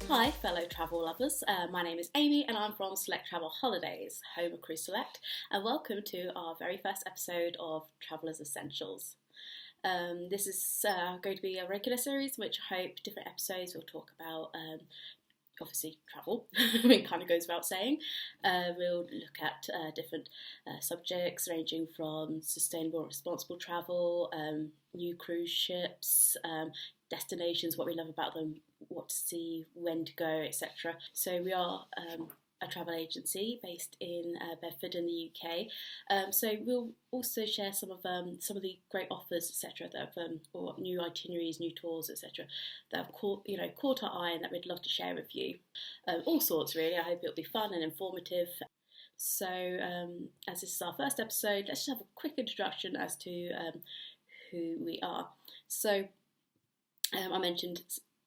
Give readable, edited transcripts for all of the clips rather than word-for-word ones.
Hi fellow travel lovers, my name is Amy and I'm from Select Travel Holidays, home of Cruise Select, and welcome to our very first episode of Traveller's Essentials. This is going to be a regular series which I hope different episodes will talk about obviously travel. It kind of goes without saying. We'll look at different subjects ranging from sustainable and responsible travel, new cruise ships, destinations, what we love about them, what to see, when to go, etc. So we are a travel agency based in Bedford in the UK. So we'll also share some of the great offers, etc. that have, or new itineraries, new tours, etc. that have caught our eye and that we'd love to share with you. All sorts really. I hope it'll be fun and informative. So as this is our first episode, let's just have a quick introduction as to who we are. So I mentioned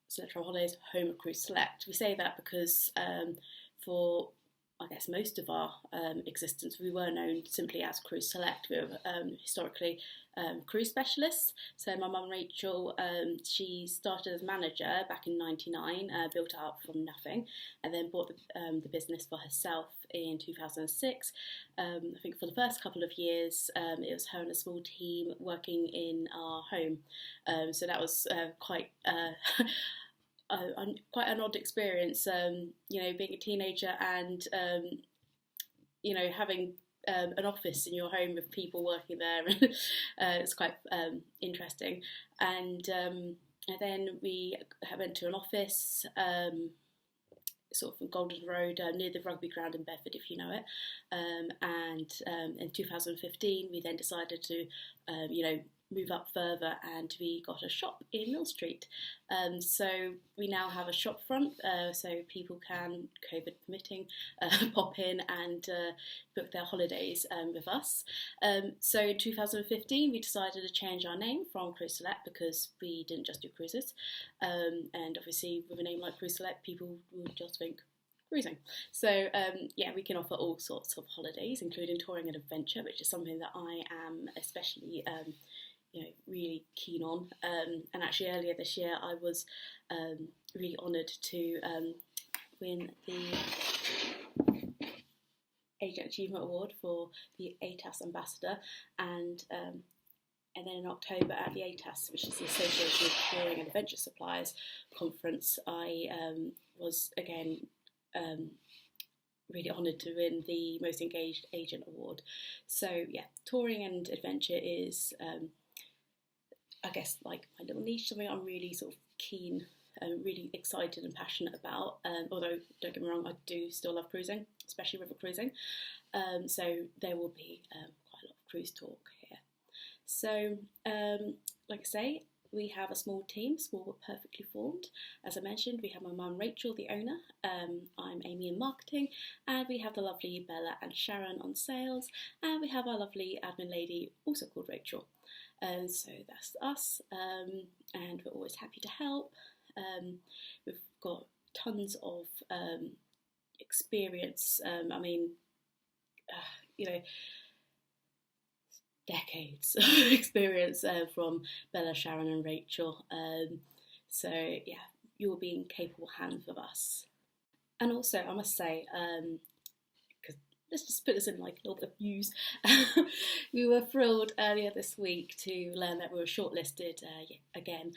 Select Travel Holidays, home of Cruise Select. We say that because for, I guess, most of our existence, we were known simply as Cruise Select. We were historically cruise specialists. So my mum Rachel, she started as manager back in '99, built it up from nothing, and then bought the business for herself in 2006. I think for the first couple of years, it was her and a small team working in our home. So that was quite an odd experience, being a teenager and, having an office in your home with people working there. It's quite interesting. And then we went to an office sort of on Golden Road near the rugby ground in Bedford, if you know it. And in 2015, we then decided to, move up further, and we got a shop in Mill Street. So we now have a shop front, so people can, COVID permitting, pop in and book their holidays with us. So in 2015 we decided to change our name from Cruise Select because we didn't just do cruises, and obviously with a name like Cruise Select people would just think cruising. So we can offer all sorts of holidays, including touring and adventure, which is something that I am especially really keen on. And actually earlier this year I was really honoured to win the Agent Achievement Award for the ATAS Ambassador, and then in October at the ATAS, which is the Association of Touring and Adventure Suppliers conference, I was again really honoured to win the Most Engaged Agent Award. So yeah, touring and adventure is I guess like my little niche, something I'm really sort of keen and really excited and passionate about. Although don't get me wrong, I do still love cruising, especially river cruising. So there will be quite a lot of cruise talk here. So like I say, we have a small team, small but perfectly formed. As I mentioned, we have my mum Rachel, the owner. I'm Amy in marketing, and we have the lovely Bella and Sharon on sales, and we have our lovely admin lady, also called Rachel. So that's us, and we're always happy to help. We've got tons of experience. Decades of experience from Bella, Sharon and Rachel. So yeah, you'll be in capable hands with us. And also, I must say, let's just put this in like a little bit of news. We were thrilled earlier this week to learn that we were shortlisted again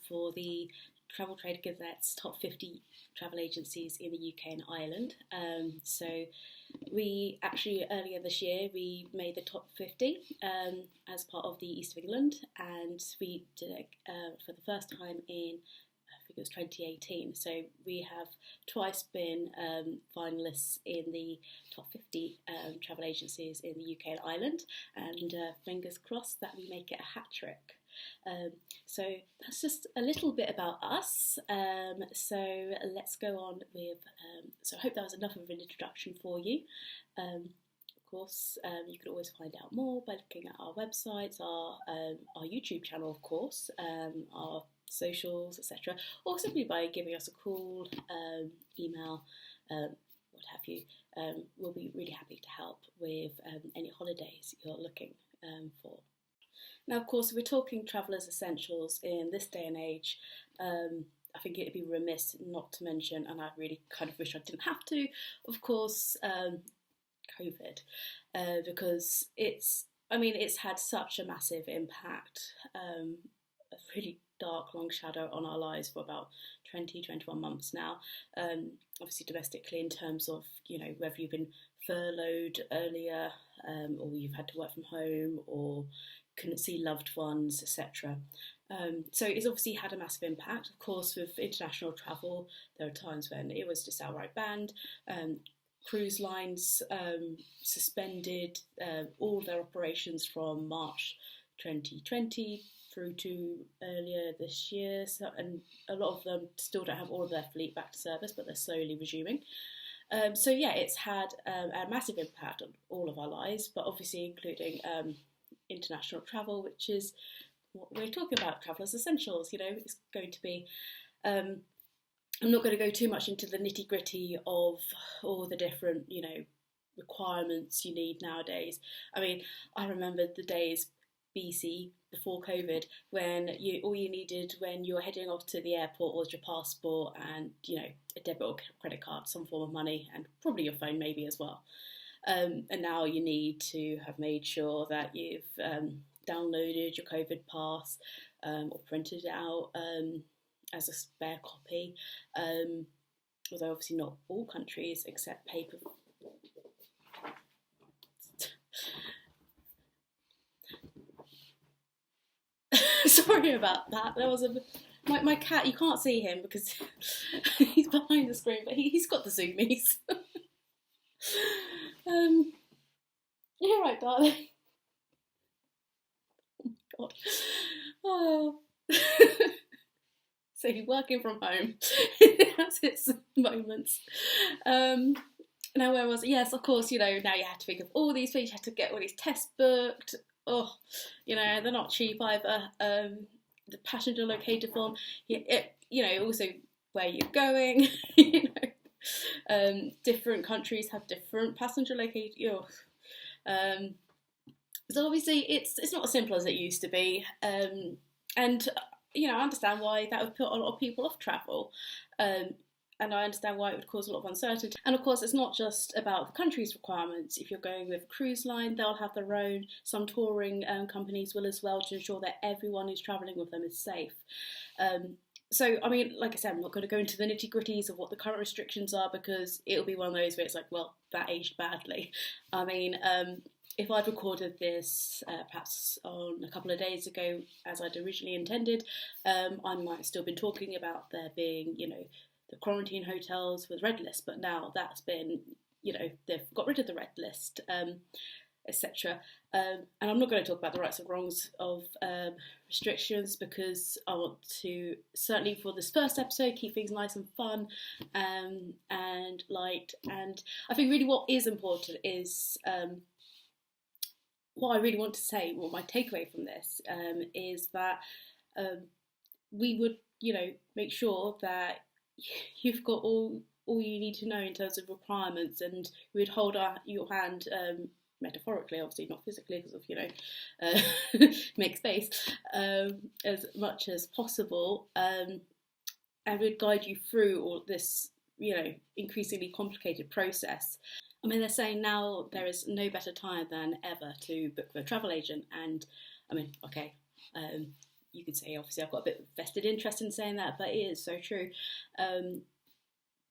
for the Travel Trade Gazette's top 50 travel agencies in the UK and Ireland. So we actually earlier this year we made the top 50 as part of the East of England, and we did it for the first time in, I think it was 2018. So we have twice been finalists in the top 50 travel agencies in the UK and Ireland, and fingers crossed that we make it a hat trick. So that's just a little bit about us. So let's go on with, so I hope that was enough of an introduction for you. Of course, you can always find out more by looking at our websites, our YouTube channel, of course, our socials, etc., or simply by giving us a call, email, what have you. We'll be really happy to help with any holidays you're looking for. Now, of course, if we're talking travellers' essentials in this day and age, I think it'd be remiss not to mention, and I really kind of wish I didn't have to, of course, COVID, because it's had such a massive impact, a really dark, long shadow on our lives for about 20, 21 months now. Obviously domestically, in terms of, whether you've been furloughed earlier, or you've had to work from home, or couldn't see loved ones, etc. So it's obviously had a massive impact. Of course, with international travel, there are times when it was just outright banned. Cruise lines suspended all their operations from March 2020 through to earlier this year, and a lot of them still don't have all of their fleet back to service, but they're slowly resuming. So yeah, it's had a massive impact on all of our lives, but obviously including international travel, which is what we're talking about, travelers essentials. It's going to be I'm not going to go too much into the nitty gritty of all the different requirements you need nowadays. I mean, I remember the days BC, before COVID, when all you needed when you were heading off to the airport was your passport and a debit or credit card, some form of money, and probably your phone maybe as well. And now you need to have made sure that you've downloaded your COVID pass, or printed it out as a spare copy. Although obviously not all countries accept paper. Sorry about that. There was my cat. You can't see him because he's behind the screen, but he's got the zoomies. You're right, darling. Oh my god. Oh. So he's working from home. That's its moments. Now where was it? Yes, of course. Now you have to think of all these things. You have to get all these tests booked. Oh, they're not cheap either. The passenger locator form, also where you're going. Different countries have different passenger locator. So obviously it's not as simple as it used to be. And I understand why that would put a lot of people off travel. And I understand why it would cause a lot of uncertainty. And of course, it's not just about the country's requirements. If you're going with a cruise line, they'll have their own. Some touring companies will as well, to ensure that everyone who's travelling with them is safe. So, I mean, like I said, I'm not going to go into the nitty-gritties of what the current restrictions are, because it'll be one of those where it's like, well, that aged badly. I mean, if I'd recorded this perhaps on a couple of days ago, as I'd originally intended, I might have still been talking about there being, the quarantine hotels with red list, but now that's been, they've got rid of the red list, etc. And I'm not going to talk about the rights and wrongs of restrictions, because I want to, certainly for this first episode, keep things nice and fun and light. And I think really what is important is, what I really want to say, well, my takeaway from this is that we would, make sure that you've got all you need to know in terms of requirements, and we'd hold your hand, metaphorically, obviously not physically, because of make space, as much as possible, and we'd guide you through all this increasingly complicated process. I mean, they're saying now there is no better time than ever to book with a travel agent, and I mean, okay, you could say obviously I've got a bit of vested interest in saying that, but it is so true.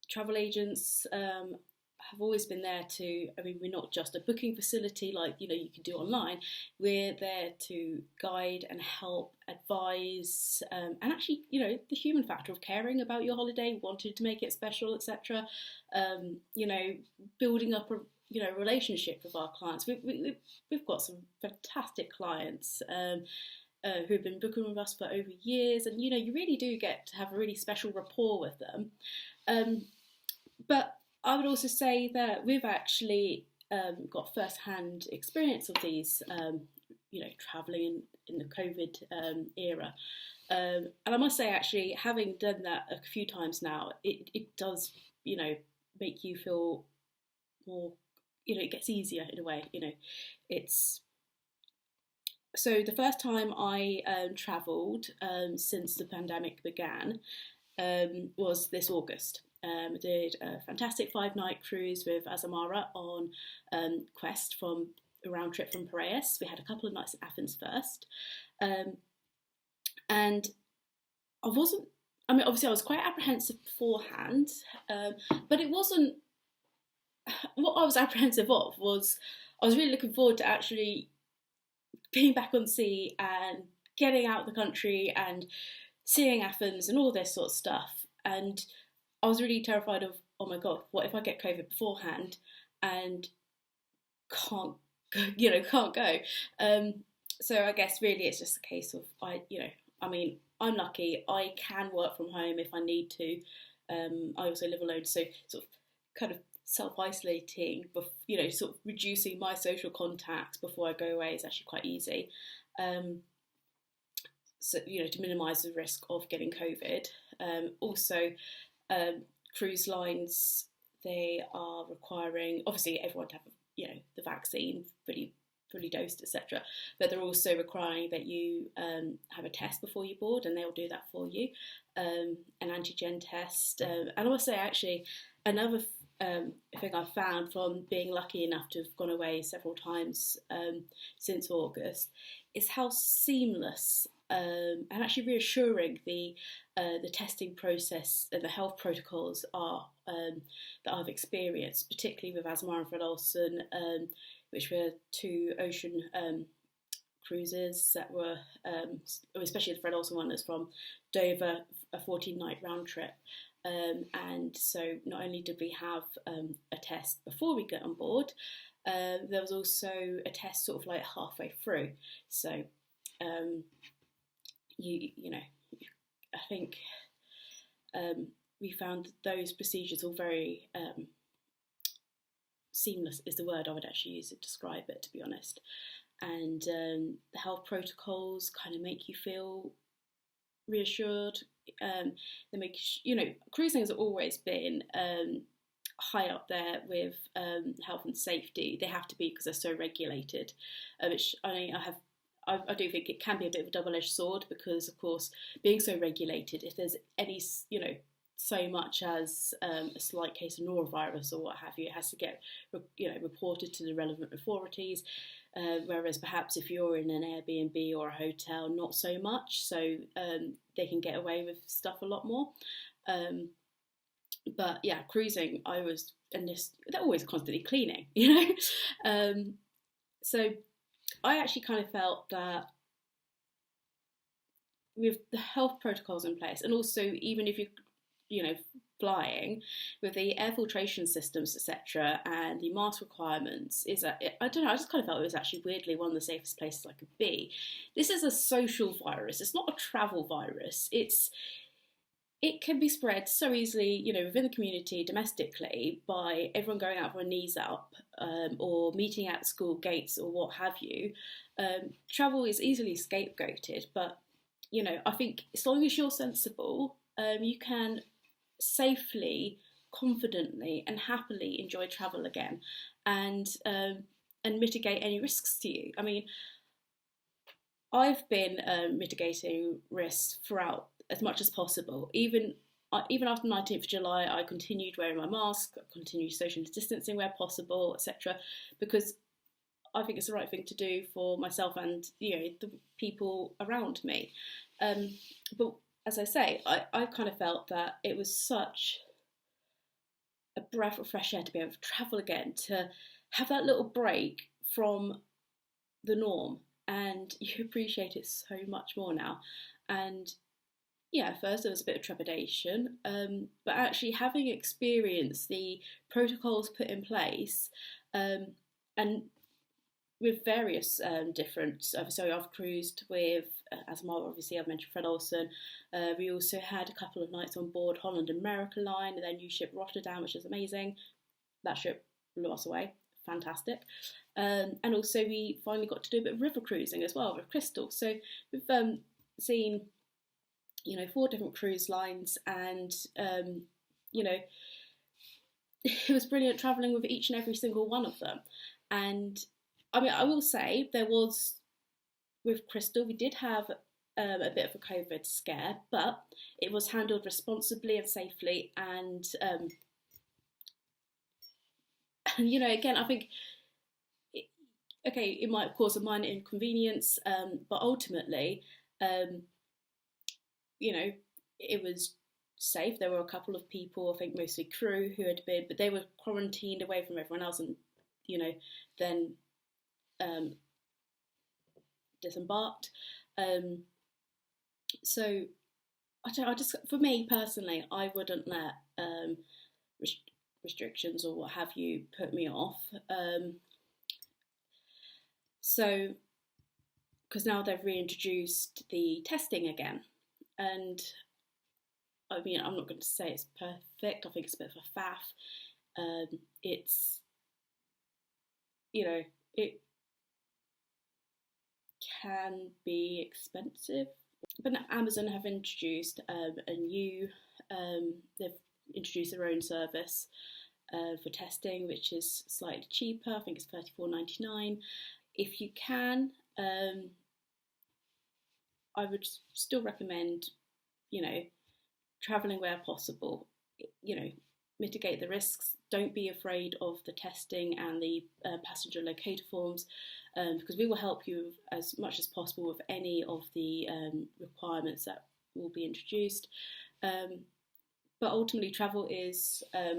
Travel agents have always been there to, I mean, we're not just a booking facility like, you can do online. We're there to guide and help, advise, and actually, the human factor of caring about your holiday, wanting to make it special, etc. Building up a, relationship with our clients. We've got some fantastic clients who've been booking with us for over years, and, you really do get to have a really special rapport with them. But I would also say that we've actually got first-hand experience of these, travelling in the COVID era. And I must say, actually, having done that a few times now, it does, make you feel more, it gets easier in a way, it's... So the first time I travelled since the pandemic began, was this August. I did a fantastic 5-night cruise with Azamara on Quest from a round trip from Piraeus. We had a couple of nights at Athens first. And I wasn't, I mean, obviously I was quite apprehensive beforehand, but it wasn't, what I was apprehensive of was I was really looking forward to actually being back on sea and getting out of the country and seeing Athens and all this sort of stuff. And I was really terrified of, oh my God, what if I get COVID beforehand and can't, can't go. So I guess really it's just a case of, I'm lucky. I can work from home if I need to. I also live alone, so sort of kind of self-isolating, sort of reducing my social contacts before I go away is actually quite easy. So, to minimise the risk of getting COVID. Also, cruise lines, they are requiring, obviously everyone to have, the vaccine fully dosed, etc. But they're also requiring that you have a test before you board, and they'll do that for you, an antigen test. And also, actually, another thing I've found from being lucky enough to have gone away several times since August is how seamless and actually reassuring the testing process and the health protocols are that I've experienced, particularly with Asmar and Fred Olsen, which were 2 ocean cruises that were, especially the Fred Olsen one, that's from Dover, a 14-night round trip. And so not only did we have a test before we get on board, there was also a test sort of like halfway through. So I think we found those procedures all very seamless is the word I would actually use to describe it, to be honest. And the health protocols kind of make you feel reassured. They make cruising has always been high up there with health and safety. They have to be because they're so regulated. Which I do think it can be a bit of a double-edged sword because, of course, being so regulated, if there's any so much as a slight case of norovirus or what have you, it has to get reported to the relevant authorities. Whereas perhaps if you're in an Airbnb or a hotel, not so much, so they can get away with stuff a lot more. But yeah, cruising, they're always constantly cleaning, so I actually kind of felt that with the health protocols in place, and also even if you're flying, with the air filtration systems, etc., and the mask requirements, is that I don't know. I just kind of felt it was actually weirdly one of the safest places I could be. This is a social virus. It's not a travel virus. It can be spread so easily, within the community, domestically, by everyone going out for a knees up, or meeting at school gates or what have you. Travel is easily scapegoated, but I think as long as you're sensible, you can safely, confidently and happily enjoy travel again and mitigate any risks to you. I mean, I've been mitigating risks throughout as much as possible. Even after 19th of July, I continued wearing my mask, I continued social distancing where possible, etc., because I think it's the right thing to do for myself and the people around me. But as I say, I kind of felt that it was such a breath of fresh air to be able to travel again, to have that little break from the norm, and you appreciate it so much more now. And yeah, at first there was a bit of trepidation, but actually having experienced the protocols put in place, and with various different, so I've cruised with, as obviously I've mentioned Fred Olsen. We also had a couple of nights on board Holland America Line and their new ship Rotterdam, which is amazing. That ship blew us away, fantastic. And also we finally got to do a bit of river cruising as well with Crystal. So we've seen 4 different cruise lines, and it was brilliant travelling with each and every single one of them. And I mean, I will say there was, with Crystal, we did have a bit of a COVID scare, but it was handled responsibly and safely. And you know, again, I think, okay, it might cause a minor inconvenience, but ultimately, you know, it was safe. There were a couple of people, I think mostly crew, who had been, but they were quarantined away from everyone else, and you know, then disembarked. So I just, for me personally, I wouldn't let restrictions or what have you put me off. So, because now they've reintroduced the testing again, and I mean, I'm not going to say it's perfect. I think it's a bit of a faff. It's, you know, it can be expensive. But now Amazon have introduced a new, they've introduced their own service for testing, which is slightly cheaper. I think it's $34.99. If you can, I would still recommend, you know, travelling where possible, you know, mitigate the risks. Don't be afraid of the testing and the passenger locator forms, because we will help you as much as possible with any of the requirements that will be introduced. But ultimately, travel is, I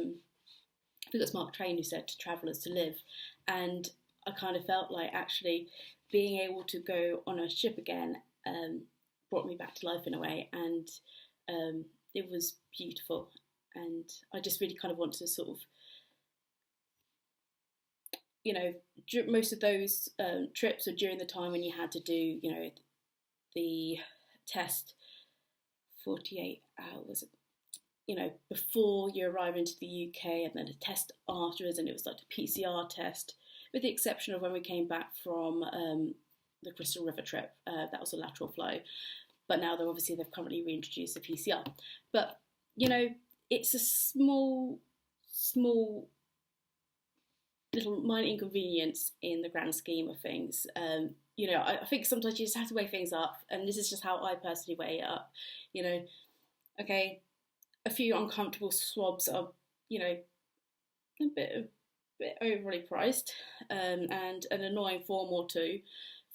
think it's Mark Twain who said, to travel is to live. And I kind of felt like actually being able to go on a ship again brought me back to life in a way, and it was beautiful. And I just really kind of want to sort of, you know, most of those trips were during the time when you had to do, you know, the test 48 hours, you know, before you arrive into the UK, and then a test afterwards, and it was like a PCR test, with the exception of when we came back from the Crystal River trip. That was a lateral flow, but now they've currently reintroduced the PCR. But, you know, it's a small little minor inconvenience in the grand scheme of things. You know, I think sometimes you just have to weigh things up, and this is just how I personally weigh it up. You know, okay, a few uncomfortable swabs are, you know, a bit overly priced, and an annoying form or two,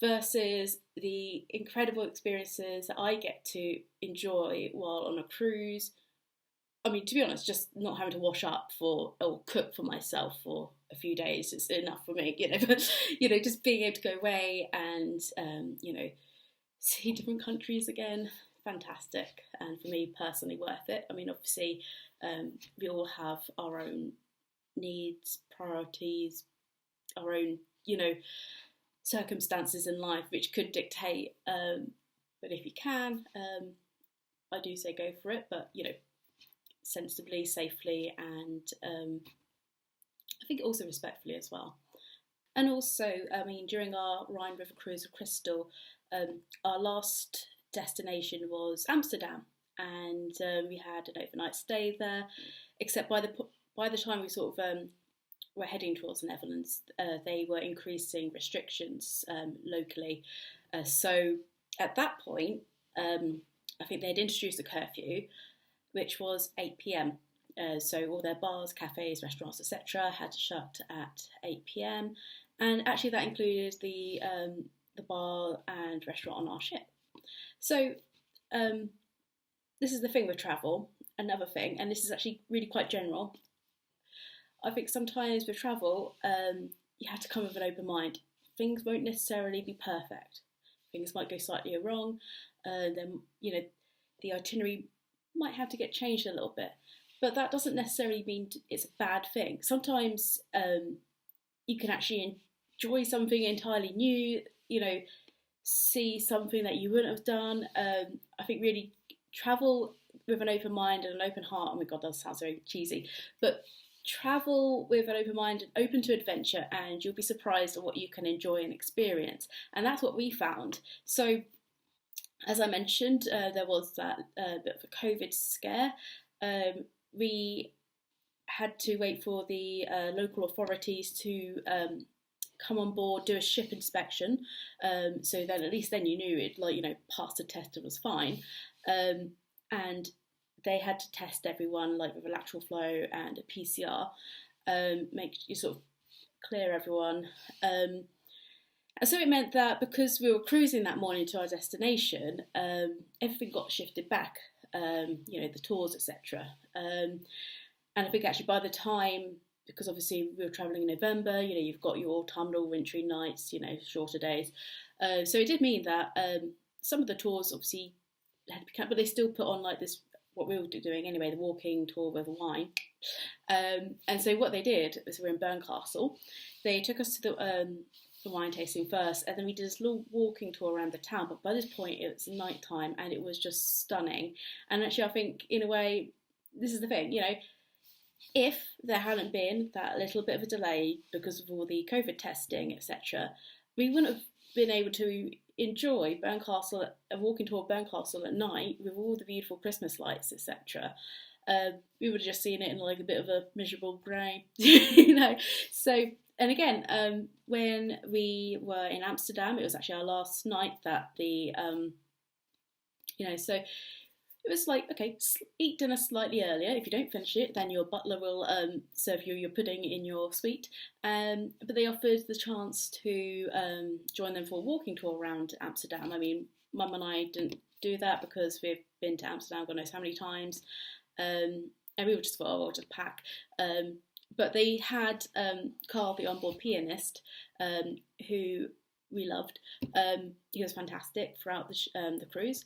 versus the incredible experiences that I get to enjoy while on a cruise. I mean, to be honest, just not having to wash up or cook for myself for a few days is enough for me, you know. But, you know, just being able to go away and, you know, see different countries again, fantastic. And for me personally, worth it. I mean, obviously, we all have our own needs, priorities, our own, you know, circumstances in life which could dictate. But if you can, I do say go for it. But, you know, sensibly, safely, and I think also respectfully as well. And also, I mean, during our Rhine River cruise of Crystal, our last destination was Amsterdam, and we had an overnight stay there. Except by the time we sort of were heading towards the Netherlands, they were increasing restrictions locally. So at that point, I think they had introduced a curfew, which was 8 p.m. So all their bars, cafes, restaurants, etc. had to shut at 8 p.m. And actually that included the bar and restaurant on our ship. So this is the thing with travel, another thing, and this is actually really quite general. I think sometimes with travel, you have to come with an open mind. Things won't necessarily be perfect. Things might go slightly wrong. Then, you know, the itinerary might have to get changed a little bit, but that doesn't necessarily mean it's a bad thing. Sometimes you can actually enjoy something entirely new, you know, see something that you wouldn't have done. I think really travel with an open mind and an open heart. Oh my God, that sounds very cheesy, but travel with an open mind and open to adventure, and you'll be surprised at what you can enjoy and experience. And that's what we found. So as I mentioned, there was that bit of a COVID scare. We had to wait for the local authorities to come on board, do a ship inspection, so then at least then you knew it, like, you know, passed the test and was fine, and they had to test everyone like with a lateral flow and a PCR, make you sort of clear everyone. And so it meant that because we were cruising that morning to our destination, everything got shifted back, you know, the tours, etc. And I think actually by the time, because obviously we were travelling in November, you know, you've got your autumnal, wintry nights, you know, shorter days. So it did mean that some of the tours obviously had to be cut, but they still put on like this, what we were doing anyway, the walking tour with wine. And so what they did was, we were in Burncastle, they took us to the wine tasting first, and then we did this little walking tour around the town, but by this point it was night time and it was just stunning. And actually I think in a way, this is the thing, you know, if there hadn't been that little bit of a delay because of all the COVID testing, etc., we wouldn't have been able to enjoy Burncastle, a walking tour of Burncastle at night with all the beautiful Christmas lights, etc. We would have just seen it in like a bit of a miserable grey, you know. So, and again, when we were in Amsterdam, it was actually our last night that the, you know, so it was like, okay, eat dinner slightly earlier. If you don't finish it, then your butler will serve you your pudding in your suite. But they offered the chance to join them for a walking tour around Amsterdam. I mean, Mum and I didn't do that because we've been to Amsterdam God knows how many times. And we were just thought, oh, we'll just pack. But they had Carl, the onboard pianist, who we loved. He was fantastic throughout the cruise.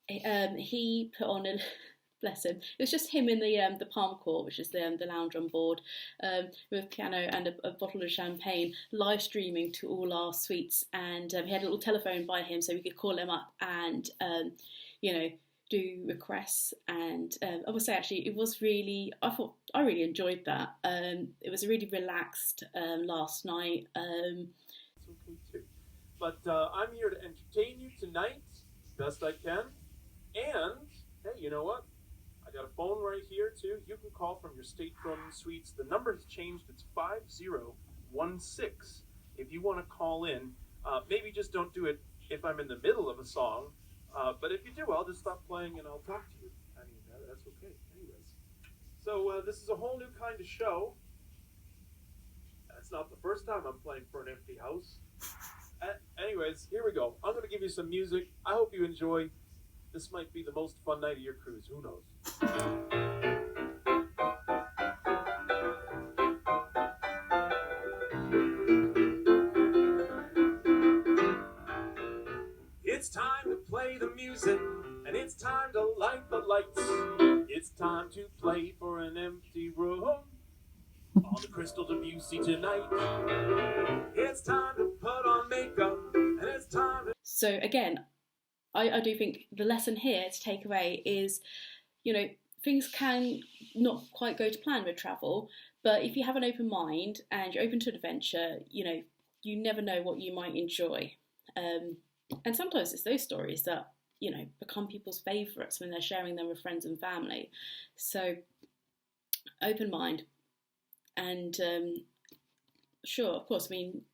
He put on a, bless him, it was just him in the palm court, which is the lounge on board, with a piano and a bottle of champagne, live streaming to all our suites. And he had a little telephone by him so we could call him up and you know, do requests. And I would say actually it was really, I really enjoyed that. It was a really relaxed last night. It's okay too. But I'm here to entertain you tonight, best I can. And, hey, you know what? I got a phone right here, too. You can call from your stateroom suites. The number has changed. It's 5016. If you want to call in, maybe just don't do it if I'm in the middle of a song. But if you do, I'll just stop playing and I'll talk to you. I mean, that's okay. Anyways. So this is a whole new kind of show. That's not the first time I'm playing for an empty house. Anyways, here we go. I'm going to give you some music. I hope you enjoy. This might be the most fun night of your cruise. Who knows? It's time to play the music, and it's time to light the lights. It's time to play for an empty room on the Crystal Debussy tonight. It's time to put on makeup, and it's time to... So again, I do think the lesson here to take away is, you know, things can not quite go to plan with travel, but if you have an open mind and you're open to adventure, you know, you never know what you might enjoy. And sometimes it's those stories that, you know, become people's favourites when they're sharing them with friends and family. So, open mind. And sure, of course, I mean,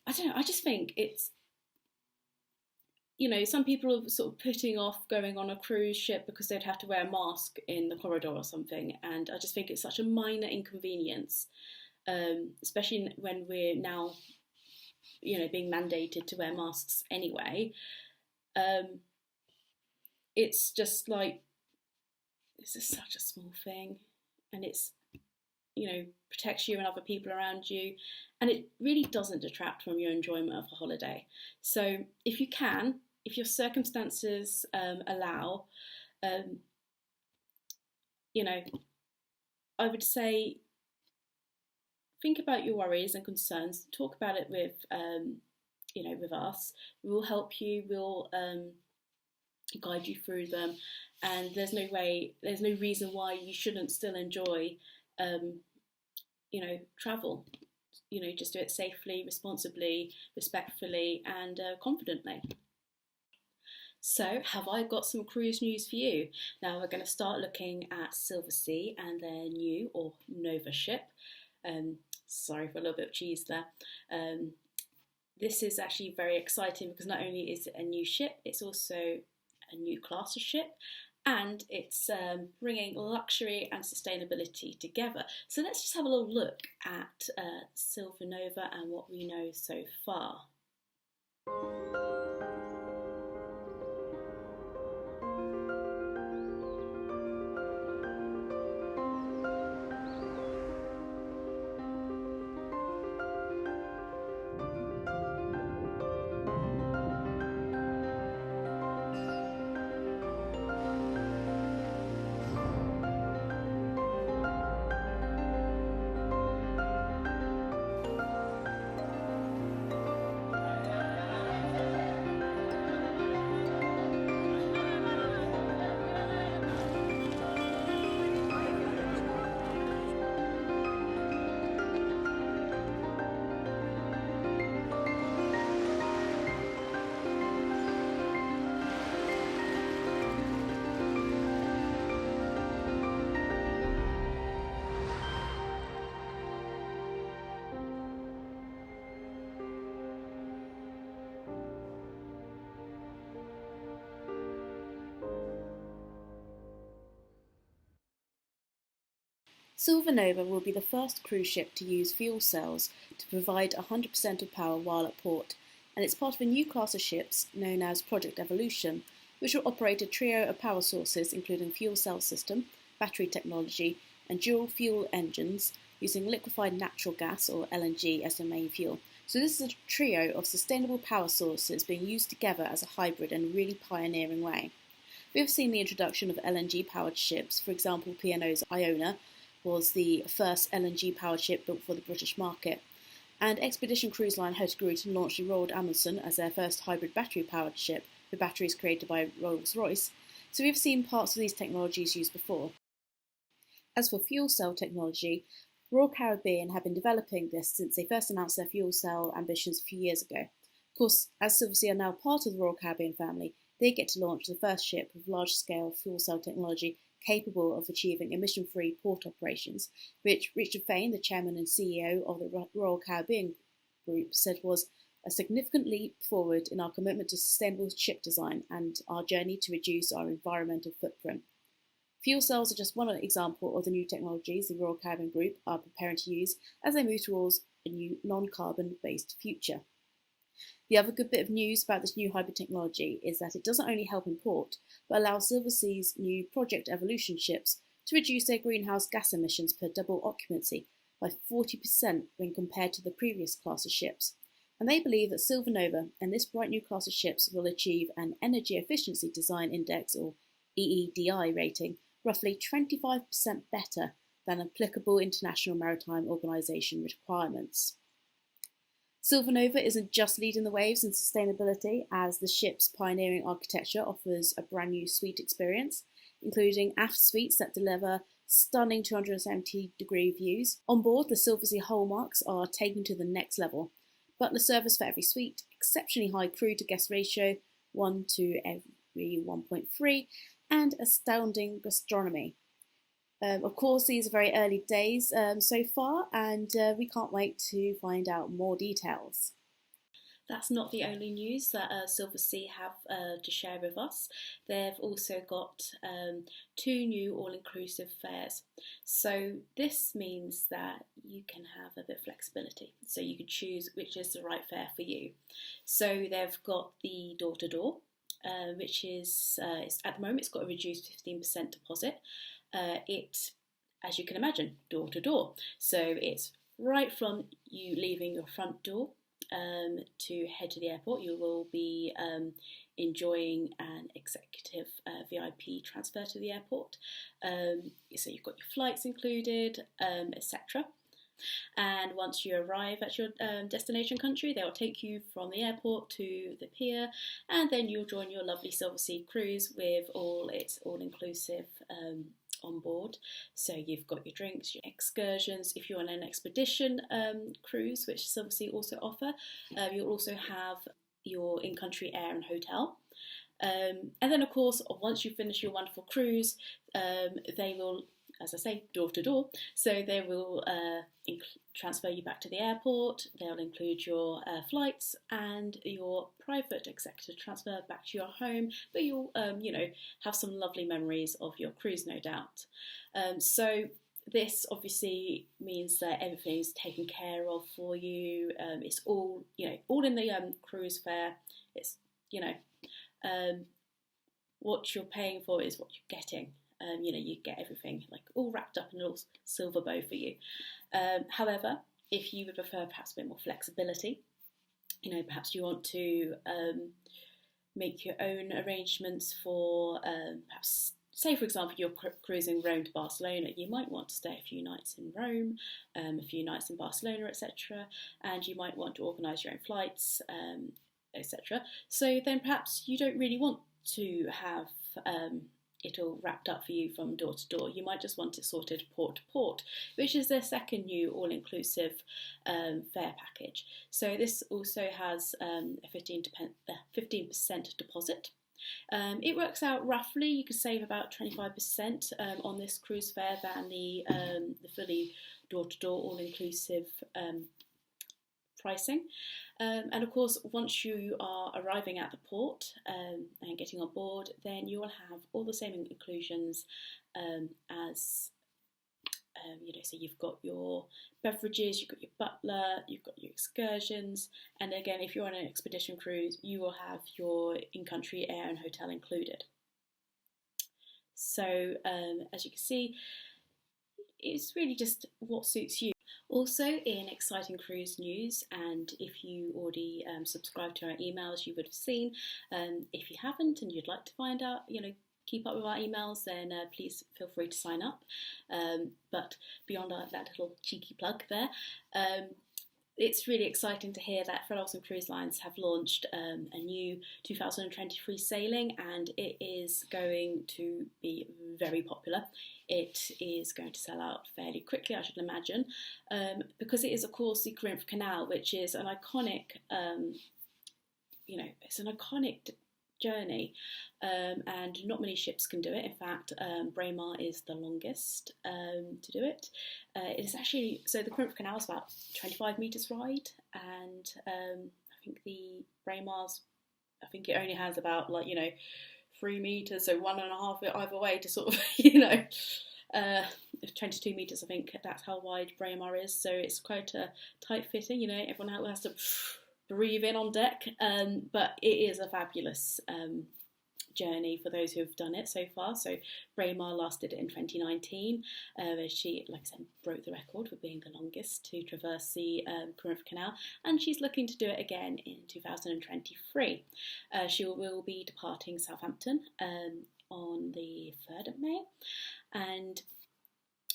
I don't know, I just think it's, you know, some people are sort of putting off going on a cruise ship because they'd have to wear a mask in the corridor or something. And I just think it's such a minor inconvenience, especially when we're now, you know, being mandated to wear masks anyway. It's just like, this is such a small thing, and it's, you know, protects you and other people around you, and it really doesn't detract from your enjoyment of a holiday. So if you can, if your circumstances allow, you know, I would say think about your worries and concerns, talk about it with, you know, with us. We'll help you, we'll guide you through them, and there's no reason why you shouldn't still enjoy, you know, travel. You know, just do it safely, responsibly, respectfully, and confidently. So, have I got some cruise news for you? Now we're going to start looking at Silversea and their new or Nova ship. Sorry for a little bit of cheese there. This is actually very exciting because not only is it a new ship, it's also a new class of ship, and it's bringing luxury and sustainability together. So let's just have a little look at Silvernova and what we know so far. Silvernova will be the first cruise ship to use fuel cells to provide 100% of power while at port, and it's part of a new class of ships known as Project Evolution, which will operate a trio of power sources including fuel cell system, battery technology and dual fuel engines using liquefied natural gas or LNG as the main fuel. So this is a trio of sustainable power sources being used together as a hybrid in a really pioneering way. We have seen the introduction of LNG powered ships, for example P&O's Iona was the first LNG-powered ship built for the British market, and Expedition Cruise Line Hurtigruten launched the Royal Amundsen as their first hybrid battery-powered ship, with batteries created by Rolls-Royce, so we've seen parts of these technologies used before. As for fuel cell technology, Royal Caribbean have been developing this since they first announced their fuel cell ambitions a few years ago. Of course, as Silversea are now part of the Royal Caribbean family, they get to launch the first ship with large-scale fuel cell technology capable of achieving emission-free port operations, which Richard Fain, the chairman and CEO of the Royal Caribbean Group, said was a significant leap forward in our commitment to sustainable ship design and our journey to reduce our environmental footprint. Fuel cells are just one example of the new technologies the Royal Caribbean Group are preparing to use as they move towards a new non-carbon-based future. The other good bit of news about this new hybrid technology is that it doesn't only help in port, but allows Silversea's new Project Evolution ships to reduce their greenhouse gas emissions per double occupancy by 40% when compared to the previous class of ships. And they believe that Silvernova and this bright new class of ships will achieve an Energy Efficiency Design Index, or EEDI rating, roughly 25% better than applicable International Maritime Organization requirements. Silvernova isn't just leading the waves in sustainability, as the ship's pioneering architecture offers a brand new suite experience, including aft suites that deliver stunning 270-degree views. On board, the Silversea hallmarks are taken to the next level. Butler service for every suite, exceptionally high crew-to-guest ratio, 1 to every 1.3, and astounding gastronomy. Of course, these are very early days so far, and we can't wait to find out more details. That's not the only news that Silversea have to share with us. They've also got 2 new all-inclusive fares. So this means that you can have a bit of flexibility. So you can choose which is the right fare for you. So they've got the door-to-door, which is, at the moment, it's got a reduced 15% deposit. It, as you can imagine, door to door. So it's right from you leaving your front door to head to the airport. You will be enjoying an executive VIP transfer to the airport. So you've got your flights included, etc. And once you arrive at your destination country, they will take you from the airport to the pier, and then you'll join your lovely Silversea cruise with all its all-inclusive on board. So you've got your drinks, your excursions. If you're on an expedition cruise, which Silversea also offer, you'll also have your in-country air and hotel. And then, of course, once you finish your wonderful cruise, they will, as I say, door to door. So they will transfer you back to the airport. They'll include your flights and your private executive transfer back to your home, but you'll, have some lovely memories of your cruise, no doubt. So this obviously means that everything's taken care of for you. It's all, all in the cruise fare. It's, what you're paying for is what you're getting. You get everything like all wrapped up in a little silver bow for you. However, if you would prefer perhaps a bit more flexibility, perhaps you want to make your own arrangements for perhaps, say for example, you're cruising Rome to Barcelona, you might want to stay a few nights in Rome, a few nights in Barcelona, etc. And you might want to organise your own flights, etc. So then perhaps you don't really want to have it all wrapped up for you from door to door. You might just want it sorted port to port, which is their second new all-inclusive fare package. So this also has a 15% deposit. It works out roughly, you could save about 25% on this cruise fare than the fully door-to-door all-inclusive pricing. And of course, once you are arriving at the port and getting on board, then you will have all the same inclusions as, so you've got your beverages, you've got your butler, you've got your excursions, and again, if you're on an expedition cruise, you will have your in-country air and hotel included. So, as you can see, it's really just what suits you. Also, in exciting cruise news, and if you already subscribed to our emails, you would have seen. If you haven't and you'd like to find out, keep up with our emails, then please feel free to sign up. But beyond that little cheeky plug there, it's really exciting to hear that Fred Olsen Cruise Lines have launched a new 2023 sailing, and it is going to be very popular. It is going to sell out fairly quickly, I should imagine, because it is, of course, the Corinth Canal, which is an iconic, it's an iconic journey, and not many ships can do it. In fact, Braemar is the longest to do it. It is actually, so the Corinth Canal is about 25 metres wide, and I think the Braemar's, it only has about 3 metres, so 1.5 either way to sort of, 22 metres, I think that's how wide Braemar is, so it's quite a tight fitting, everyone else has to breathe in on deck, but it is a fabulous journey for those who have done it so far. So Braemar lasted in 2019. She, like I said, broke the record for being the longest to traverse the Corinth Canal, and she's looking to do it again in 2023. She will be departing Southampton on the 3rd of May, and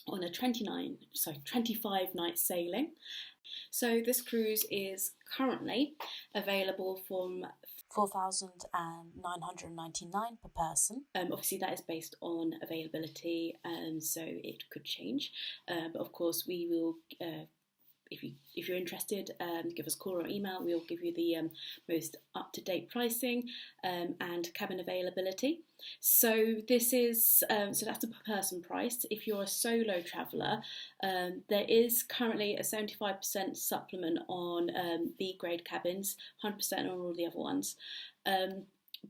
on a 25 night sailing. So this cruise is currently available from $4,999 per person. Obviously that is based on availability, so it could change. But of course we will, if you're interested, give us a call or email. We'll give you the most up-to-date pricing and cabin availability. So this is so that's the per person price. If you're a solo traveller, there is currently a 75% supplement on B grade cabins, 100% on all the other ones.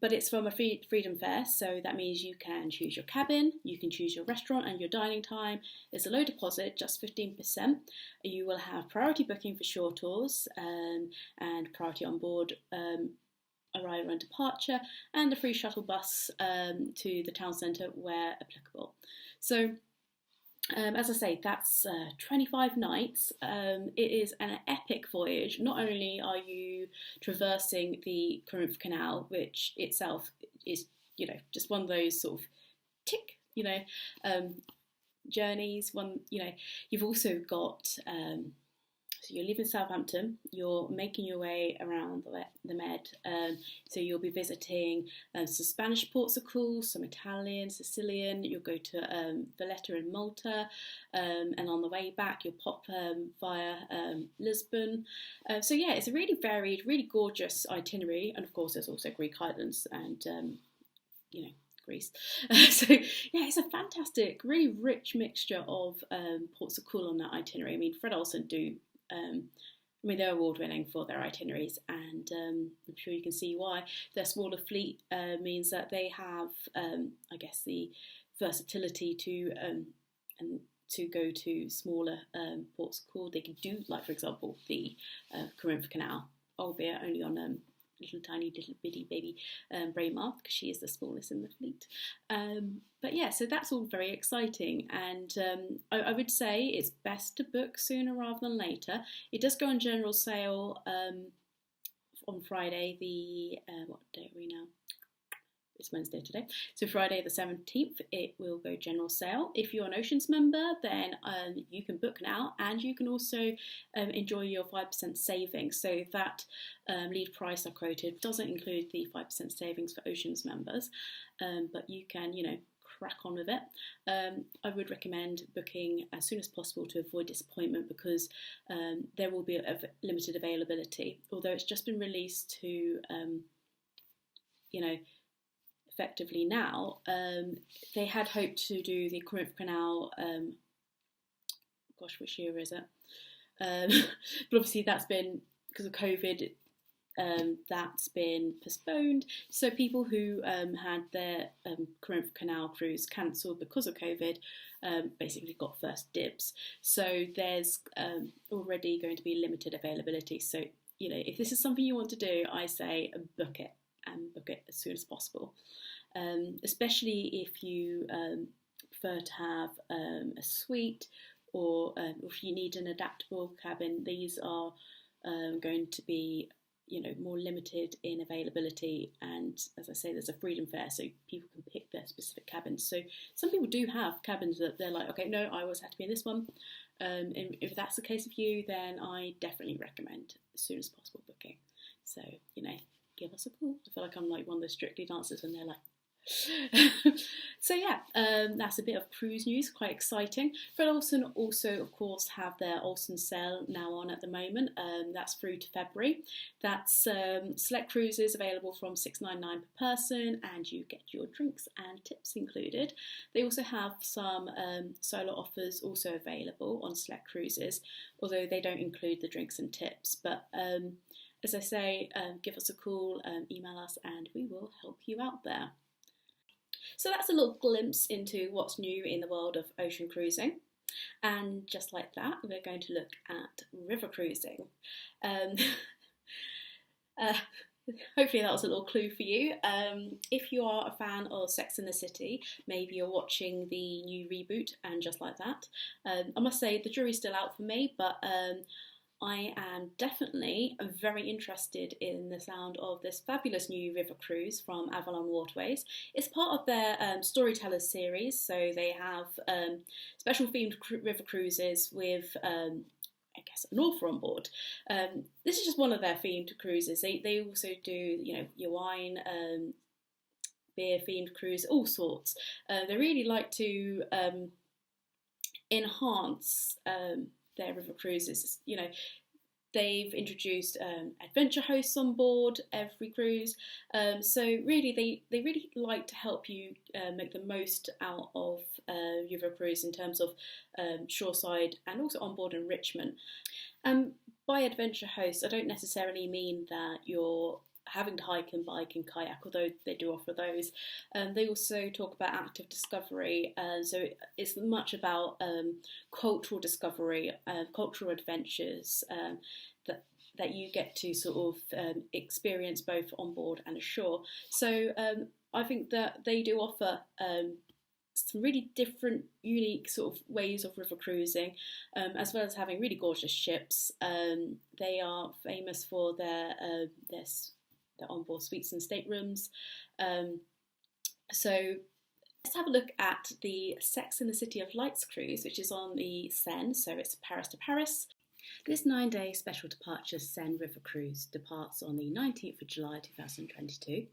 But it's from a freedom fare, so that means you can choose your cabin, you can choose your restaurant and your dining time. It's a low deposit, just 15%. You will have priority booking for shore tours and priority on board arrival and departure, and a free shuttle bus to the town centre where applicable. So as I say, that's 25 nights. It is an epic voyage. Not only are you traversing the Corinth Canal, which itself is, just one of those sort of tick, journeys. You've also got, so you're leaving Southampton, you're making your way around the Med, so you'll be visiting some Spanish ports of call, some Italian, Sicilian, you'll go to Valletta in Malta, and on the way back you'll pop via Lisbon. So yeah, it's a really varied, really gorgeous itinerary, and of course there's also Greek islands and, Greece. So yeah, it's a fantastic, really rich mixture of ports of call on that itinerary. I mean, Fred Olsen do. They're award-winning for their itineraries, and I'm sure you can see why. Their smaller fleet means that they have, I guess, the versatility to and to go to smaller ports of call. They can do, like for example, the Corinth Canal, albeit only on little tiny little bitty baby Braemar, because she is the smallest in the fleet. But yeah, so that's all very exciting, and I would say it's best to book sooner rather than later. It does go on general sale on Friday, the what day are we now? It's Wednesday today. So Friday the 17th, it will go general sale. If you're an Oceans member, then you can book now, and you can also enjoy your 5% savings. So that lead price I quoted doesn't include the 5% savings for Oceans members, but you can, crack on with it. I would recommend booking as soon as possible to avoid disappointment, because there will be a limited availability. Although it's just been released to, effectively now, they had hoped to do the Corinth Canal, which year is it? But obviously that's been, because of COVID, that's been postponed. So people who had their Corinth Canal cruise cancelled because of COVID basically got first dibs. So there's already going to be limited availability. So, if this is something you want to do, I say book it, and book it as soon as possible. Especially if you prefer to have a suite, or if you need an adaptable cabin. These are going to be, more limited in availability, and as I say, there's a freedom fair, so people can pick their specific cabins. So some people do have cabins that they're like, okay, no, I always have to be in this one. And if that's the case of you, then I definitely recommend as soon as possible booking. So, give us a call. I feel like I'm like one of the Strictly dancers when they're like, so yeah, that's a bit of cruise news, quite exciting. Fred Olsen also, of course, have their Olsen sale now on at the moment. That's through to February. That's select cruises available from $6.99 per person, and you get your drinks and tips included. They also have some solo offers also available on select cruises, although they don't include the drinks and tips. But as I say, give us a call, email us, and we will help you out there. So that's a little glimpse into what's new in the world of ocean cruising. And just like that, we're going to look at river cruising. Hopefully that was a little clue for you. If you are a fan of Sex and the City, maybe you're watching the new reboot and just like that. I must say the jury's still out for me, but I am definitely very interested in the sound of this fabulous new river cruise from Avalon Waterways. It's part of their Storytellers series, so they have special themed river cruises with I guess an author on board. This is just one of their themed cruises. They also do, your wine, beer themed cruise, all sorts. They really like to enhance their river cruises. They've introduced adventure hosts on board every cruise. So really, they really like to help you make the most out of your river cruise in terms of shoreside and also onboard enrichment. By adventure hosts, I don't necessarily mean that you're having to hike and bike and kayak, although they do offer those. They also talk about active discovery, so it's much about cultural discovery, cultural adventures that you get to sort of experience both on board and ashore. So I think that they do offer some really different, unique sort of ways of river cruising, as well as having really gorgeous ships. They are famous for their onboard suites and staterooms. So let's have a look at the Sex and the City of Lights cruise, which is on the Seine, so it's Paris to Paris. This 9-day special departure Seine River Cruise departs on the 19th of July 2022,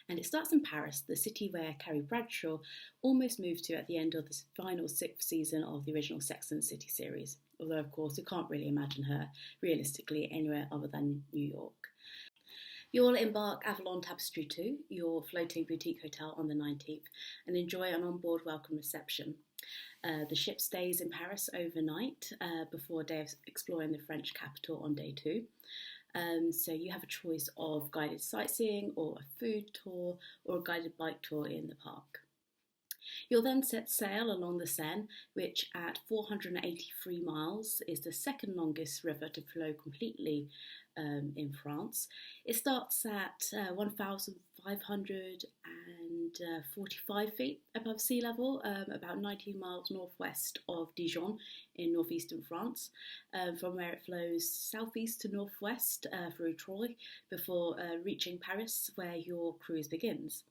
and it starts in Paris, the city where Carrie Bradshaw almost moved to at the end of the final 6th season of the original Sex and the City series, although of course you can't really imagine her realistically anywhere other than New York. You'll embark Avalon Tapestry 2, your floating boutique hotel, on the 19th, and enjoy an onboard welcome reception. The ship stays in Paris overnight before a day of exploring the French capital on day 2. So you have a choice of guided sightseeing or a food tour or a guided bike tour in the park. You'll then set sail along the Seine, which at 483 miles is the second longest river to flow completely in France. It starts at 1,545 feet above sea level, about 19 miles northwest of Dijon in northeastern France, from where it flows southeast to northwest through Troyes before reaching Paris, where your cruise begins.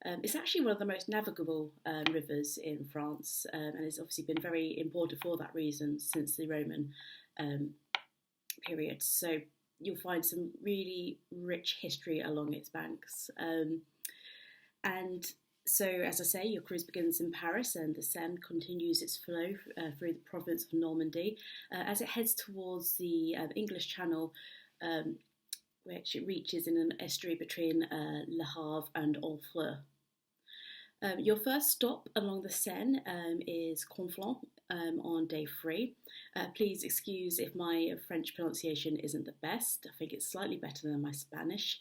It's actually one of the most navigable rivers in France, and it's obviously been very important for that reason since the Roman period. So you'll find some really rich history along its banks. And so, as I say, your cruise begins in Paris, and the Seine continues its flow through the province of Normandy as it heads towards the English Channel, which it reaches in an estuary between Le Havre and Honfleur. Your first stop along the Seine is Conflans on day 3. Please excuse if my French pronunciation isn't the best. I think it's slightly better than my Spanish.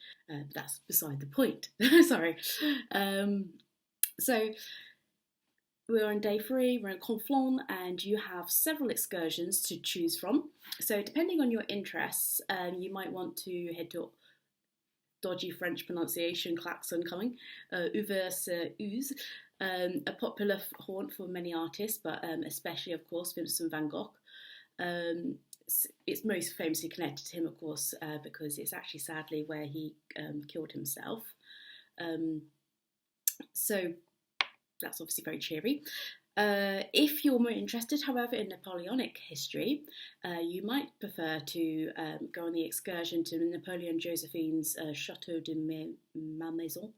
That's beside the point. Sorry. So we're on day 3, we're in Conflans, and you have several excursions to choose from. So depending on your interests, you might want to head to dodgy French pronunciation, klaxon coming, Ouvers-Uz, a popular haunt for many artists, but especially, of course, Vincent van Gogh. It's most famously connected to him, of course, because it's actually sadly where he killed himself. So that's obviously very cheery. If you're more interested, however, in Napoleonic history, you might prefer to go on the excursion to Napoleon Josephine's Château de Malmaison.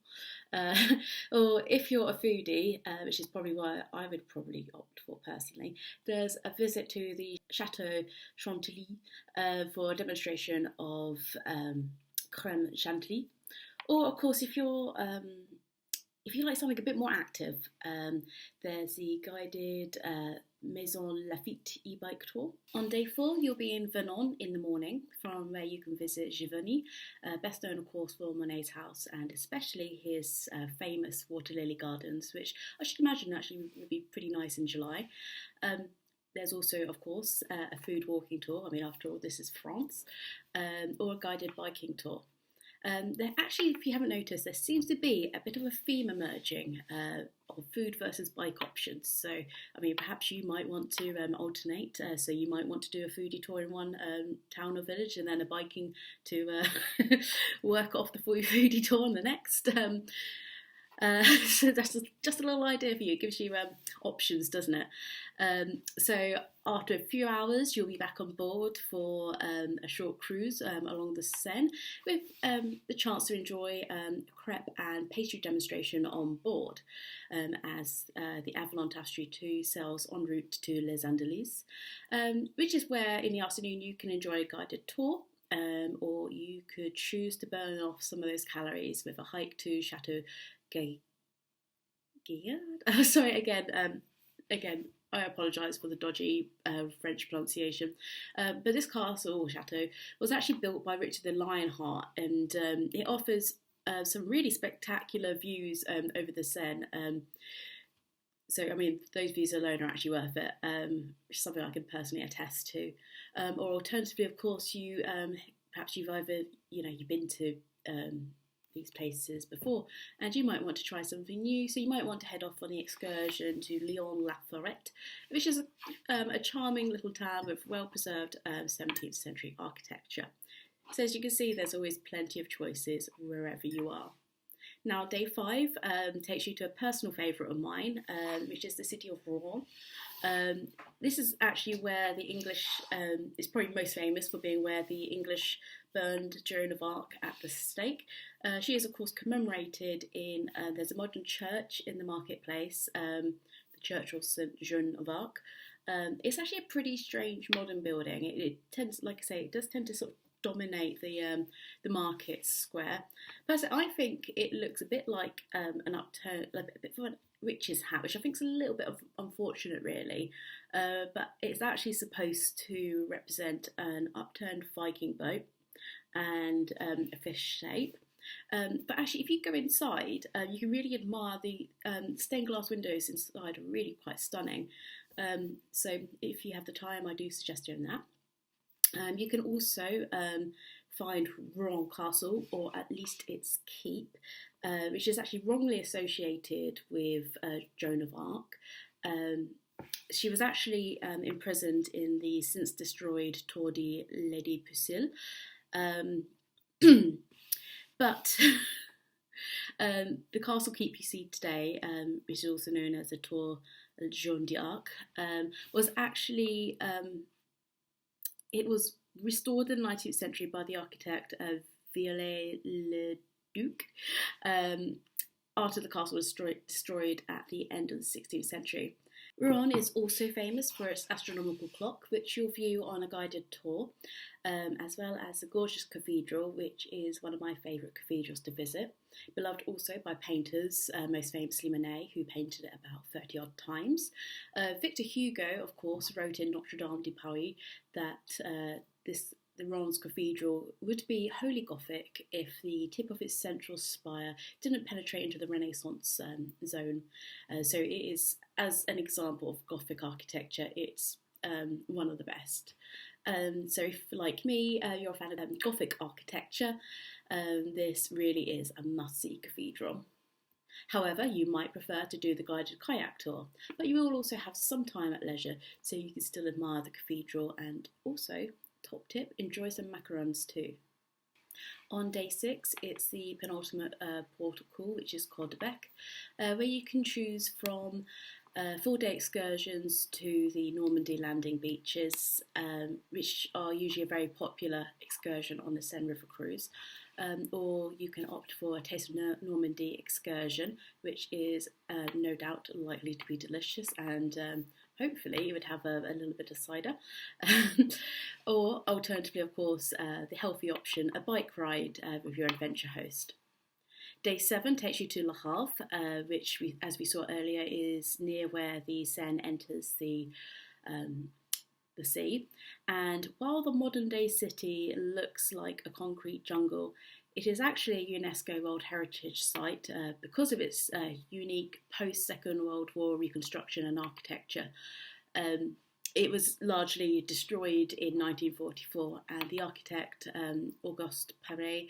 Or if you're a foodie, which is probably what I would probably opt for personally, there's a visit to the Château Chantilly for a demonstration of crème chantilly. Or, of course, if you like something a bit more active, there's the guided Maison Lafitte e-bike tour. On day 4, you'll be in Vernon in the morning, from where you can visit Giverny, best known, of course, for Monet's house, and especially his famous water lily gardens, which I should imagine actually would be pretty nice in July. There's also, of course, a food walking tour. I mean, after all, this is France, or a guided biking tour. There actually, if you haven't noticed, there seems to be a bit of a theme emerging of food versus bike options. So, I mean, perhaps you might want to alternate. So you might want to do a foodie tour in one town or village, and then a biking to work off the foodie tour on the next. So that's just a little idea for you. It gives you options, doesn't it? So after a few hours, you'll be back on board for a short cruise along the Seine with the chance to enjoy a crepe and pastry demonstration on board as the Avalon Tapestry 2 sails en route to Les Andelys, which is where in the afternoon you can enjoy a guided tour. Or you could choose to burn off some of those calories with a hike to Chateau Gaillard. Sorry, again, I apologise for the dodgy French pronunciation. But this castle or chateau was actually built by Richard the Lionheart, and it offers some really spectacular views over the Seine. So, I mean, those views alone are actually worth it, which is something I can personally attest to. Or alternatively, of course, you perhaps you've either, you've been to these places before, and you might want to try something new. So you might want to head off on the excursion to Lyon-la-Forêt, which is a charming little town with well-preserved 17th century architecture. So as you can see, there's always plenty of choices wherever you are. Now, day 5 takes you to a personal favourite of mine, which is the city of Rouen. This is actually where the English, is probably most famous for being where the English burned Joan of Arc at the stake. She is, of course, commemorated in, there's a modern church in the marketplace, the Church of St. Joan of Arc. It's actually a pretty strange modern building. It tends, like I say, it does tend to sort of dominate the market square. Personally, I think it looks a bit like an upturned, like a bit of a witch's hat, which I think is a little bit unfortunate, really. But it's actually supposed to represent an upturned Viking boat and a fish shape. But actually, if you go inside, you can really admire the stained glass windows inside are really quite stunning. So if you have the time, I do suggest doing that. You can also find Rouen Castle, or at least its keep, which is actually wrongly associated with Joan of Arc. She was actually imprisoned in the since destroyed Tour de Lady Pusille. But the castle keep you see today, which is also known as the Tour Joan d'Arc, was actually it was restored in the 19th century by the architect Viollet-le-Duc after the castle was destroyed at the end of the 16th century. Rouen is also famous for its astronomical clock, which you'll view on a guided tour, as well as the gorgeous cathedral, which is one of my favourite cathedrals to visit, beloved also by painters, most famously Monet, who painted it about 30 odd times. Victor Hugo, of course, wrote in Notre Dame de Paris that the Reims Cathedral would be wholly Gothic if the tip of its central spire didn't penetrate into the Renaissance zone. So it is, as an example of Gothic architecture, it's one of the best. So if, like me, you're a fan of Gothic architecture, this really is a must-see cathedral. However, you might prefer to do the guided kayak tour, but you will also have some time at leisure, so you can still admire the cathedral and also, top tip, enjoy some macarons too. On day 6, it's the penultimate port of call, which is Caudebec, where you can choose from 4-day excursions to the Normandy landing beaches, which are usually a very popular excursion on the Seine River cruise, or you can opt for a Taste of Normandy excursion, which is no doubt likely to be delicious, and hopefully you would have a little bit of cider. Or alternatively, of course, the healthy option, a bike ride with your adventure host. Day 7 takes you to Le Havre, which, as we saw earlier, is near where the Seine enters the sea. And while the modern-day city looks like a concrete jungle, it is actually a UNESCO World Heritage Site because of its unique post-Second World War reconstruction and architecture. It was largely destroyed in 1944, and the architect Auguste Perret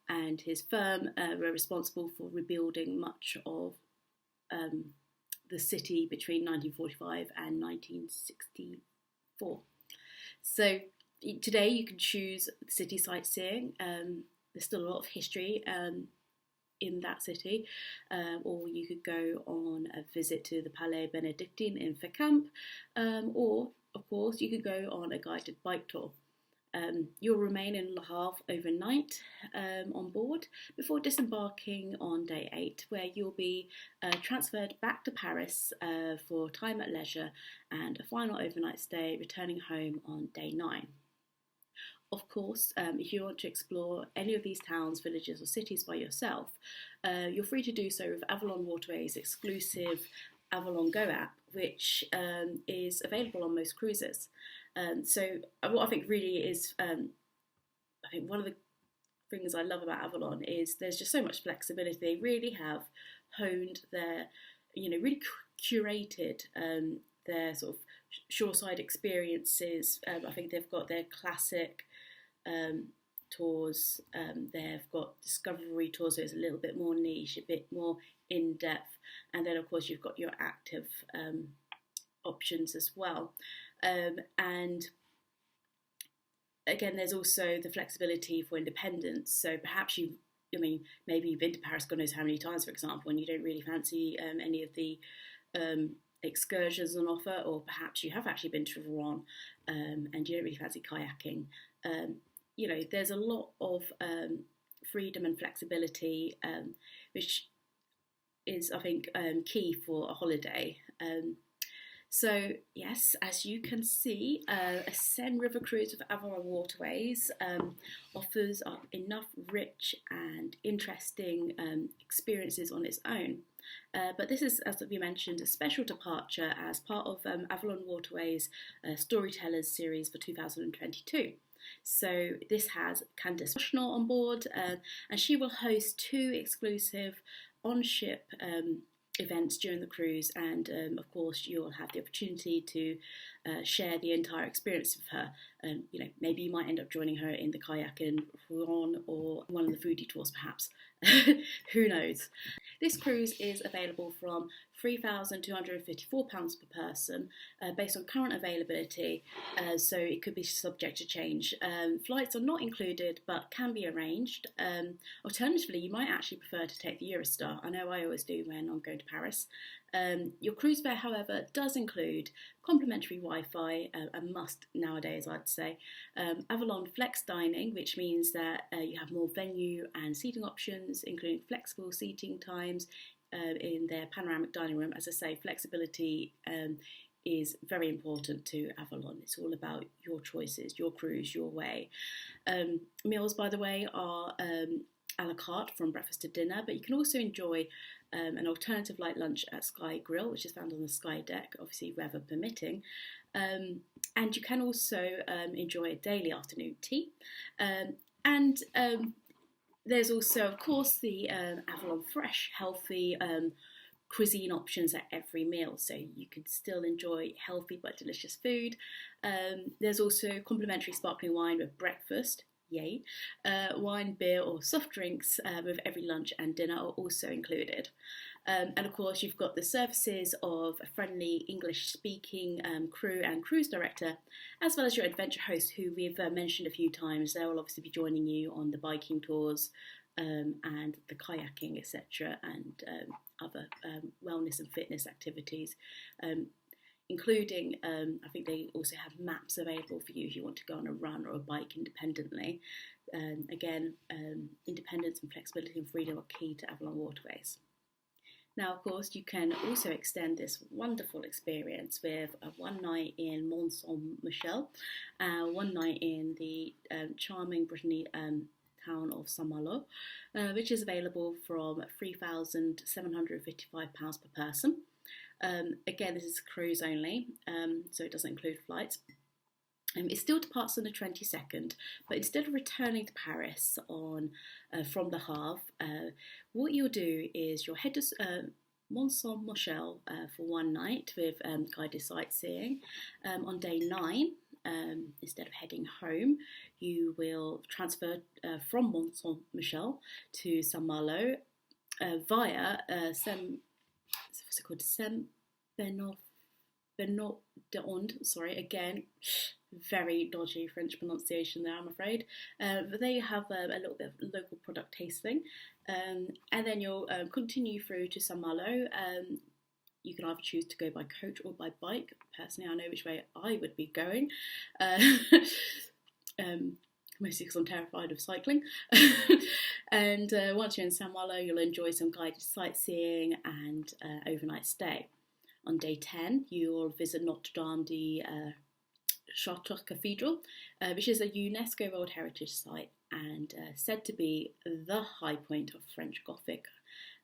and his firm were responsible for rebuilding much of the city between 1945 and 1964. So today you can choose city sightseeing. There's still a lot of history in that city, or you could go on a visit to the Palais Benedictine in Fécamp, or of course you could go on a guided bike tour. You'll remain in Le Havre overnight on board before disembarking on day 8, where you'll be transferred back to Paris for time at leisure and a final overnight stay, returning home on day 9. Of course, if you want to explore any of these towns, villages or cities by yourself, you're free to do so with Avalon Waterways' exclusive Avalon Go app, which is available on most cruises. So what I think really is, I think one of the things I love about Avalon is there's just so much flexibility. They really have honed their, really curated their sort of shoreside experiences. I think they've got their classic tours, they've got discovery tours, so it's a little bit more niche, a bit more in-depth, and then of course you've got your active options as well. And again, there's also the flexibility for independence, so perhaps maybe you've been to Paris God knows how many times, for example, and you don't really fancy any of the excursions on offer, or perhaps you have actually been to Rouen and you don't really fancy kayaking. There's a lot of freedom and flexibility, which is, I think, key for a holiday. So yes, as you can see, a Seine River cruise with Avalon Waterways offers up enough rich and interesting experiences on its own. But this is, as we mentioned, a special departure as part of Avalon Waterways Storytellers series for 2022. So this has Candice Bushnell on board, and she will host 2 exclusive on-ship events during the cruise, and of course you'll have the opportunity to share the entire experience with her. Maybe you might end up joining her in the kayak in Rouen or one of the foodie tours perhaps. Who knows? This cruise is available from £3,254 per person based on current availability, so it could be subject to change. Flights are not included but can be arranged. Alternatively, you might actually prefer to take the Eurostar. I know I always do when I'm going to Paris. Your cruise fare, however, does include complimentary Wi-Fi, a must nowadays, I'd say. Avalon Flex Dining, which means that you have more venue and seating options, including flexible seating times in their panoramic dining room. As I say, flexibility is very important to Avalon. It's all about your choices, your cruise, your way. Meals, by the way, are a la carte from breakfast to dinner, but you can also enjoy an alternative light lunch at Sky Grill, which is found on the Sky Deck, obviously weather permitting. And you can also enjoy a daily afternoon tea. And there's also, of course, the Avalon Fresh, healthy cuisine options at every meal, so you can still enjoy healthy but delicious food. There's also complimentary sparkling wine with breakfast. Yay. Wine, beer or soft drinks with every lunch and dinner are also included. And of course you've got the services of a friendly English speaking crew and cruise director, as well as your adventure host, who we've mentioned a few times. They will obviously be joining you on the biking tours and the kayaking, etc., and other wellness and fitness activities. Including, I think they also have maps available for you if you want to go on a run or a bike independently. Again, independence and flexibility and freedom are key to Avalon Waterways. Now, of course, you can also extend this wonderful experience with one night in Mont Saint-Michel, one night in the charming Brittany town of Saint-Malo, which is available from £3,755 per person. Again, this is cruise only, so it doesn't include flights. It still departs on the 22nd, but instead of returning to Paris from the Havre, what you'll do is you'll head to Mont Saint-Michel for one night with guided sightseeing. On day 9, instead of heading home, you will transfer from Mont Saint-Michel to Saint-Malo via Saint-Benoît-d'Onde, sorry, again, very dodgy French pronunciation there, I'm afraid. But they have a little bit of local product tasting. And then you'll continue through to Saint-Malo. You can either choose to go by coach or by bike. Personally, I know which way I would be going. Mostly because I'm terrified of cycling. And once you're in Saint-Malo, you'll enjoy some guided sightseeing and overnight stay. On day 10, you'll visit Notre Dame de Chartres Cathedral, which is a UNESCO World Heritage Site and said to be the high point of French Gothic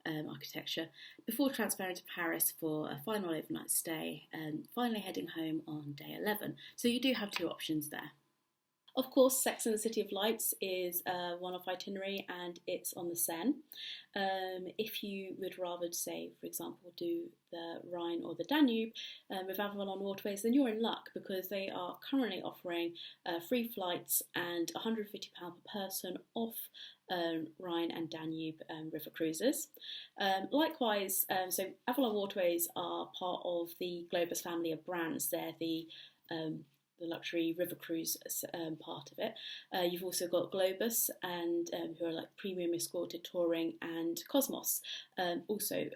architecture, before transferring to Paris for a final overnight stay and finally heading home on day 11. So you do have 2 options there. Of course, Sex and the City of Lights is one-off itinerary and it's on the Seine. If you would rather, say, for example, do the Rhine or the Danube with Avalon Waterways, then you're in luck because they are currently offering free flights and £150 per person off Rhine and Danube river cruises. Likewise, so Avalon Waterways are part of the Globus family of brands. They're the luxury river cruise part of it. You've also got Globus, and who are like premium escorted touring, and Cosmos, also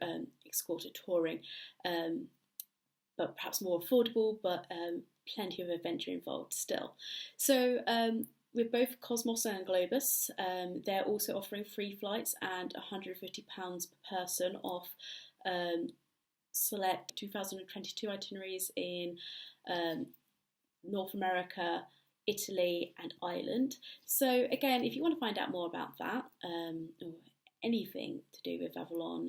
escorted touring, but perhaps more affordable, but plenty of adventure involved still. So with both Cosmos and Globus, they're also offering free flights and £150 per person off select 2022 itineraries in North America, Italy and Ireland. So again, if you want to find out more about that, or anything to do with Avalon,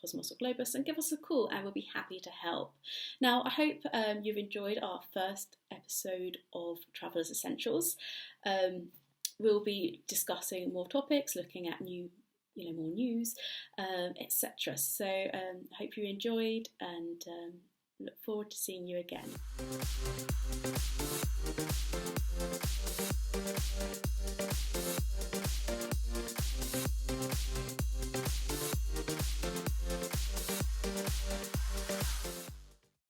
Cosmos or Globus, and give us a call and we'll be happy to help. Now, I hope you've enjoyed our first episode of Traveller's Essentials. We'll be discussing more topics, looking at more news, etc. So I hope you enjoyed and look forward to seeing you again.